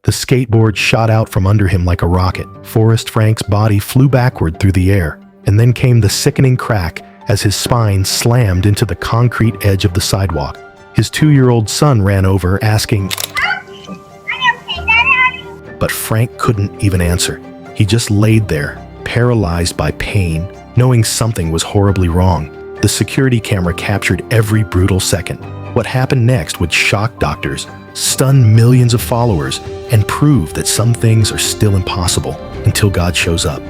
The skateboard shot out from under him like a rocket. Forrest Frank's body flew backward through the air, and then came the sickening crack as his spine slammed into the concrete edge of the sidewalk. His 2-year-old son ran over, asking, but Frank couldn't even answer. He just laid there, paralyzed by pain, knowing something was horribly wrong. The security camera captured every brutal second. What happened next would shock doctors, stun millions of followers, and prove that some things are still impossible until God shows up.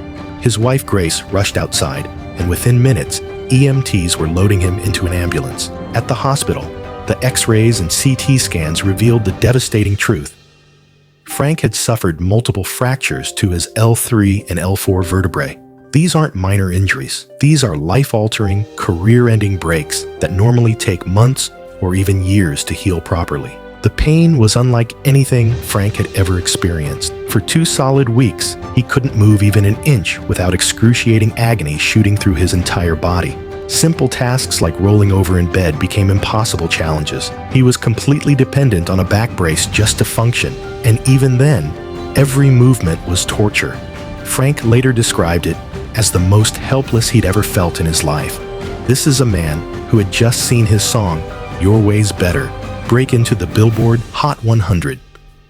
His wife Grace rushed outside, and within minutes, EMTs were loading him into an ambulance. At the hospital, the X-rays and CT scans revealed the devastating truth. Frank had suffered multiple fractures to his L3 and L4 vertebrae. These aren't minor injuries. These are life-altering, career-ending breaks that normally take months or even years to heal properly. The pain was unlike anything Frank had ever experienced. For 2 solid weeks, he couldn't move even an inch without excruciating agony shooting through his entire body. Simple tasks like rolling over in bed became impossible challenges. He was completely dependent on a back brace just to function, and even then, every movement was torture. Frank later described it as the most helpless he'd ever felt in his life. This is a man who had just seen his song, Your Way's Better, break into the Billboard Hot 100,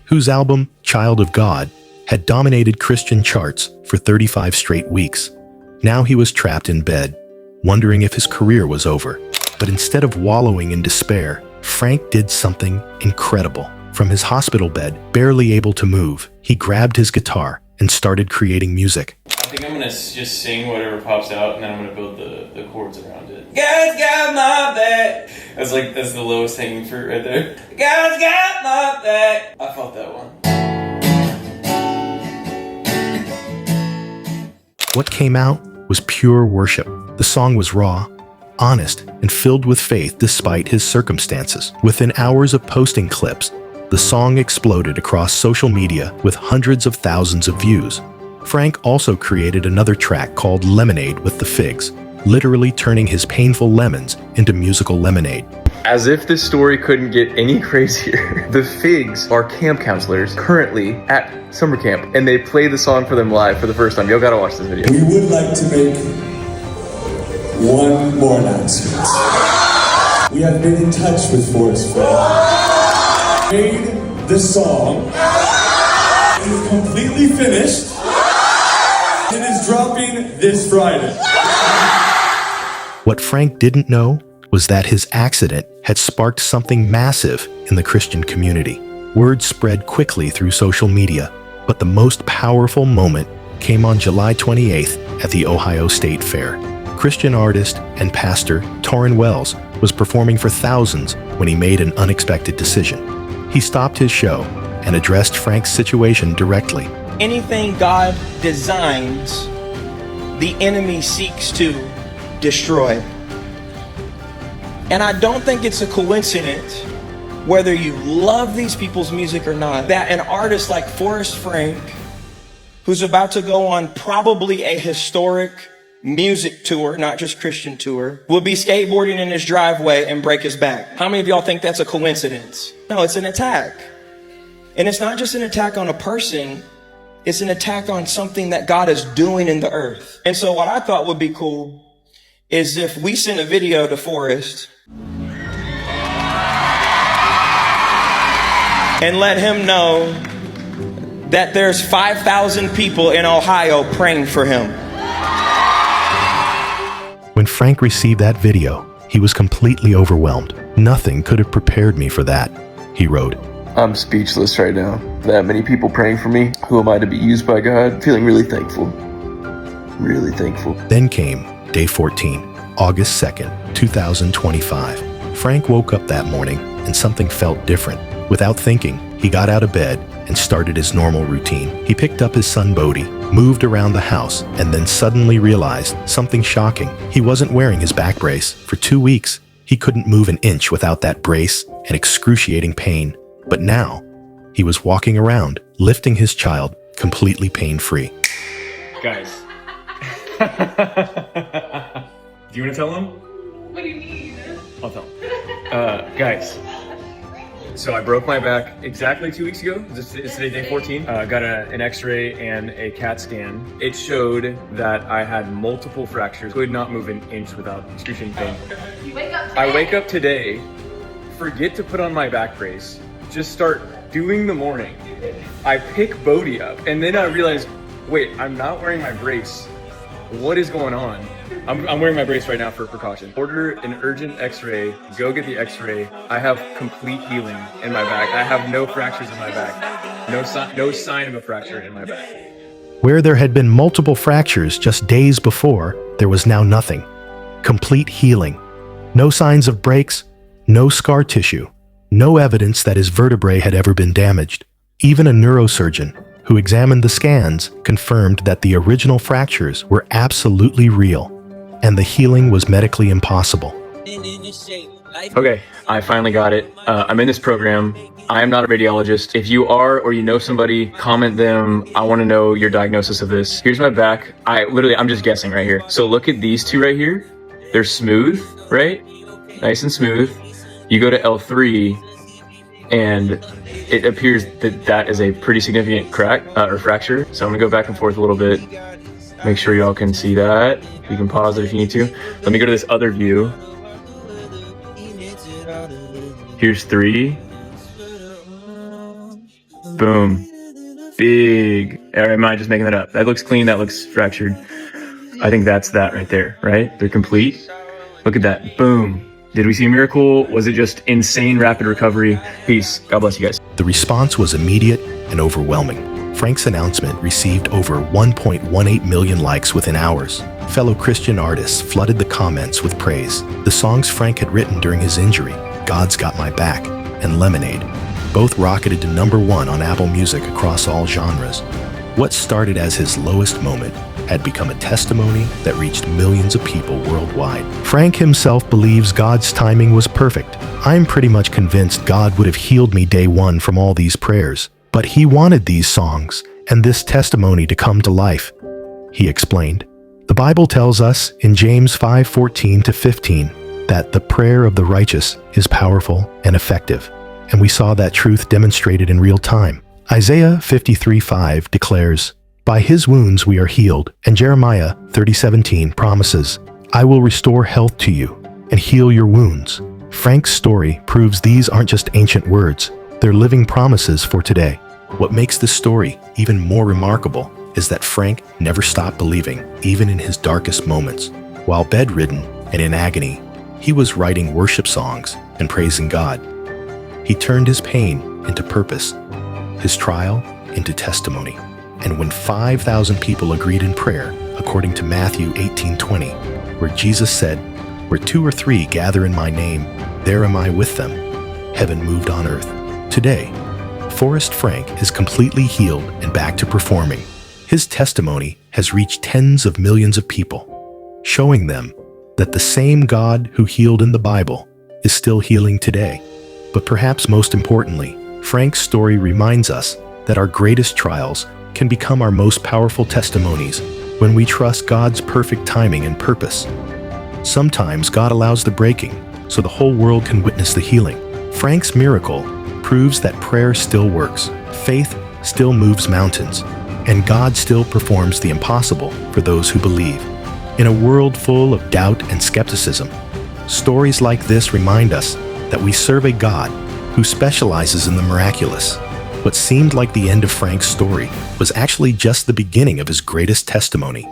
whose album, Child of God, had dominated Christian charts for 35 straight weeks. Now he was trapped in bed, wondering if his career was over. But instead of wallowing in despair, Frank did something incredible. From his hospital bed, barely able to move, he grabbed his guitar and started creating music. I think I'm gonna just sing whatever pops out, and then I'm gonna build the chords around it. God's got my back. That's the lowest hanging fruit right there. God's got my back. I felt that one. What came out was pure worship. The song was raw, honest, and filled with faith despite his circumstances. Within hours of posting clips, the song exploded across social media with hundreds of thousands of views. Frank also created another track called Lemonade with the Figs, literally turning his painful lemons into musical lemonade. As if this story couldn't get any crazier, the Figs are camp counselors currently at summer camp, and they play the song for them live for the first time. Y'all gotta watch this video. We would like to make one more announcement. We have been in touch with Forrest Frank. Made the song. It is completely finished. It is dropping this Friday. What Frank didn't know was that his accident had sparked something massive in the Christian community. Word spread quickly through social media, but the most powerful moment came on July 28th at the Ohio State Fair. Christian artist and pastor Torrin Wells was performing for thousands when he made an unexpected decision. He stopped his show and addressed Frank's situation directly. Anything God designs, the enemy seeks to destroy. And I don't think it's a coincidence, whether you love these people's music or not, that an artist like Forrest Frank, who's about to go on probably a historic music tour, not just Christian tour, will be skateboarding in his driveway and break his back. How many of y'all think that's a coincidence? No, it's an attack. And it's not just an attack on a person, it's an attack on something that God is doing in the earth. And so what I thought would be cool is if we sent a video to Forrest and let him know that there's 5,000 people in Ohio praying for him. When Frank received that video, he was completely overwhelmed. Nothing could have prepared me for that, he wrote. I'm speechless right now. That many people praying for me. Who am I to be used by God? Feeling really thankful. Really thankful. Then came day 14, August 2nd, 2025. Frank woke up that morning and something felt different. Without thinking, he got out of bed and started his normal routine. He picked up his son Bodie, moved around the house, and then suddenly realized something shocking. He wasn't wearing his back brace. For 2 weeks, he couldn't move an inch without that brace and excruciating pain. But now, he was walking around, lifting his child, completely pain-free. Guys. Do you want to tell him? What do you mean? I'll tell him. Guys, So I broke my back exactly 2 weeks ago. It's today day 14. Got an x-ray and a CAT scan. It showed that I had multiple fractures. Could not move an inch without excruciating pain. I wake up today, forget to put on my back brace, just start doing the morning. I pick Bodhi up, and then I realize, wait, I'm not wearing my brace. What is going on? I'm wearing my brace right now for precaution. Order an urgent x-ray, go get the x-ray. I have complete healing in my back. I have no fractures in my back. No sign of a fracture in my back. Where there had been multiple fractures just days before, there was now nothing. Complete healing. No signs of breaks, no scar tissue, no evidence that his vertebrae had ever been damaged. Even a neurosurgeon who examined the scans confirmed that the original fractures were absolutely real, and the healing was medically impossible. Okay, I finally got it. I'm in this program. I am not a radiologist. If you are, or you know somebody, comment them. I want to know your diagnosis of this. Here's my back. I'm just guessing right here. So look at these two right here. They're smooth, right? Nice and smooth. You go to L3, and it appears that that is a pretty significant crack or fracture. So I'm gonna go back and forth a little bit. Make sure y'all can see that. You can pause it if you need to. Let me go to this other view. Here's 3. Boom. Big. Or am I just making that up? That looks clean, that looks fractured. I think that's that right there, right? They're complete. Look at that. Boom. Did we see a miracle? Was it just insane rapid recovery? Peace. God bless you guys. The response was immediate and overwhelming. Frank's announcement received over 1.18 million likes within hours. Fellow Christian artists flooded the comments with praise. The songs Frank had written during his injury, God's Got My Back and Lemonade, both rocketed to #1 on Apple Music across all genres. What started as his lowest moment had become a testimony that reached millions of people worldwide. Frank himself believes God's timing was perfect. I'm pretty much convinced God would have healed me day one from all these prayers, but he wanted these songs and this testimony to come to life, he explained. The Bible tells us in James 5:14-15 that the prayer of the righteous is powerful and effective, and we saw that truth demonstrated in real time. Isaiah 53:5 declares, "By his wounds we are healed," and Jeremiah 30:17 promises, "I will restore health to you and heal your wounds." Frank's story proves these aren't just ancient words, they're living promises for today. What makes this story even more remarkable is that Frank never stopped believing, even in his darkest moments. While bedridden and in agony, he was writing worship songs and praising God. He turned his pain into purpose, his trial into testimony. And when 5,000 people agreed in prayer, according to Matthew 18:20, where Jesus said, "Where 2 or 3 gather in my name, there am I with them," heaven moved on earth. Today, Forrest Frank is completely healed and back to performing. His testimony has reached tens of millions of people, showing them that the same God who healed in the Bible is still healing today. But perhaps most importantly, Frank's story reminds us that our greatest trials can become our most powerful testimonies when we trust God's perfect timing and purpose. Sometimes God allows the breaking so the whole world can witness the healing. Frank's miracle proves that prayer still works, faith still moves mountains, and God still performs the impossible for those who believe. In a world full of doubt and skepticism, stories like this remind us that we serve a God who specializes in the miraculous. What seemed like the end of Frank's story was actually just the beginning of his greatest testimony.